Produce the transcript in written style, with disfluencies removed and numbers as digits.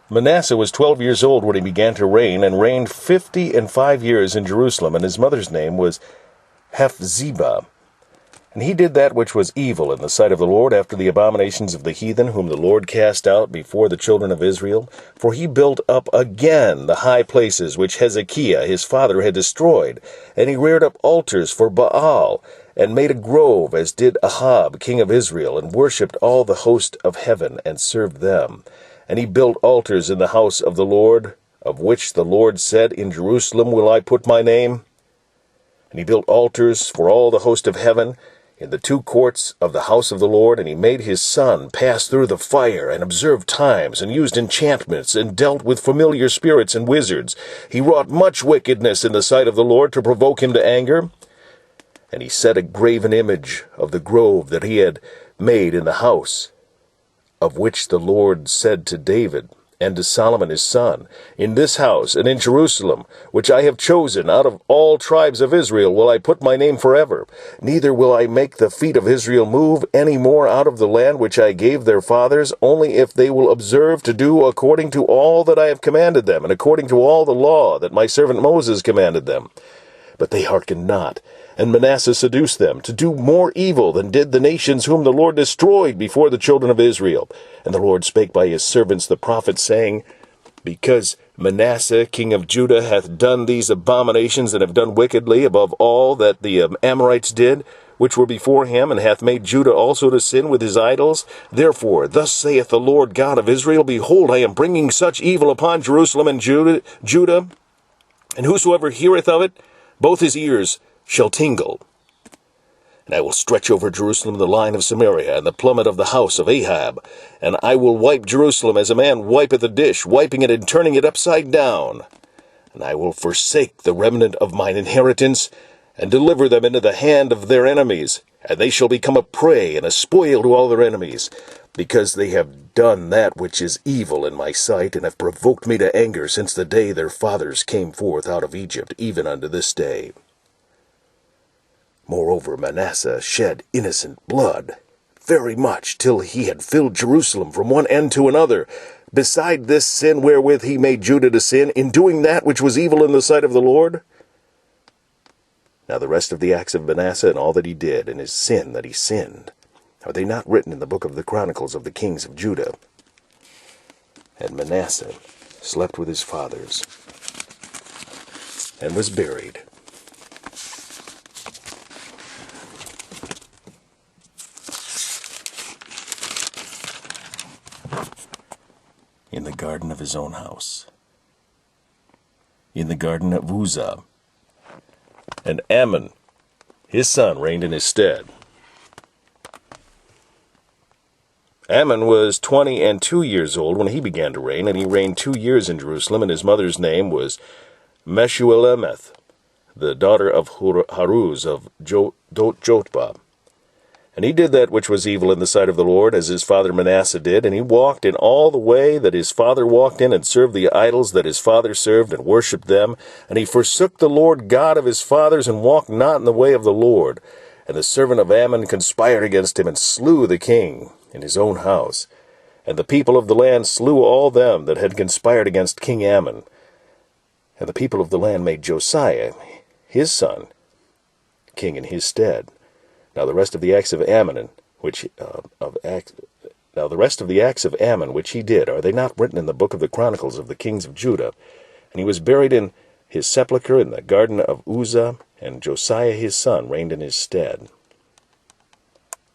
Manasseh was 12 years old when he began to reign, and reigned 50 and 5 years in Jerusalem, and his mother's name was Hephzi. And he did that which was evil in the sight of the Lord, after the abominations of the heathen, whom the Lord cast out before the children of Israel. For he built up again the high places which Hezekiah his father had destroyed, and he reared up altars for Baal, and made a grove, as did Ahab king of Israel, and worshipped all the host of heaven, and served them. And he built altars in the house of the Lord, of which the Lord said, In Jerusalem will I put my name. And he built altars for all the host of heaven in the 2 courts of the house of the Lord. And he made his son pass through the fire, and observed times, and used enchantments, and dealt with familiar spirits and wizards. He wrought much wickedness in the sight of the Lord, to provoke him to anger. And he set a graven image of the grove that he had made in the house, of which the Lord said to David and to Solomon his son, In this house and in Jerusalem, which I have chosen out of all tribes of Israel, will I put my name forever. Neither will I make the feet of Israel move any more out of the land which I gave their fathers, only if they will observe to do according to all that I have commanded them, and according to all the law that my servant Moses commanded them. But they hearkened not, and Manasseh seduced them to do more evil than did the nations whom the Lord destroyed before the children of Israel. And the Lord spake by his servants the prophets, saying, Because Manasseh king of Judah hath done these abominations, and have done wickedly above all that the Amorites did, which were before him, and hath made Judah also to sin with his idols. Therefore, thus saith the Lord God of Israel, Behold, I am bringing such evil upon Jerusalem and Judah, and whosoever heareth of it, both his ears shall tingle. And I will stretch over Jerusalem the line of Samaria, and the plummet of the house of Ahab. And I will wipe Jerusalem as a man wipeth a dish, wiping it and turning it upside down. And I will forsake the remnant of mine inheritance, and deliver them into the hand of their enemies. And they shall become a prey and a spoil to all their enemies, because they have done that which is evil in my sight, and have provoked me to anger since the day their fathers came forth out of Egypt, even unto this day. Moreover, Manasseh shed innocent blood, very much, till he had filled Jerusalem from one end to another, beside this sin wherewith he made Judah to sin, in doing that which was evil in the sight of the Lord. Now the rest of the acts of Manasseh, and all that he did, and his sin that he sinned, are they not written in the book of the Chronicles of the kings of Judah? And Manasseh slept with his fathers, and was buried in the garden of his own house, in the garden of Uzzah. And Ammon, his son, reigned in his stead. Ammon was 22 years old when he began to reign, and he reigned 2 years in Jerusalem, and his mother's name was Meshulemeth, the daughter of Haruz of Jotbah. And he did that which was evil in the sight of the Lord, as his father Manasseh did, and he walked in all the way that his father walked in, and served the idols that his father served, and worshipped them. And he forsook the Lord God of his fathers, and walked not in the way of the Lord. And the servant of Ammon conspired against him, and slew the king in his own house. And the people of the land slew all them that had conspired against King Ammon. And the people of the land made Josiah, his son, king in his stead. Now the rest of the acts of Ammon, which he did, are they not written in the book of the Chronicles of the kings of Judah? And he was buried in his sepulchre in the garden of Uzzah, and Josiah his son reigned in his stead.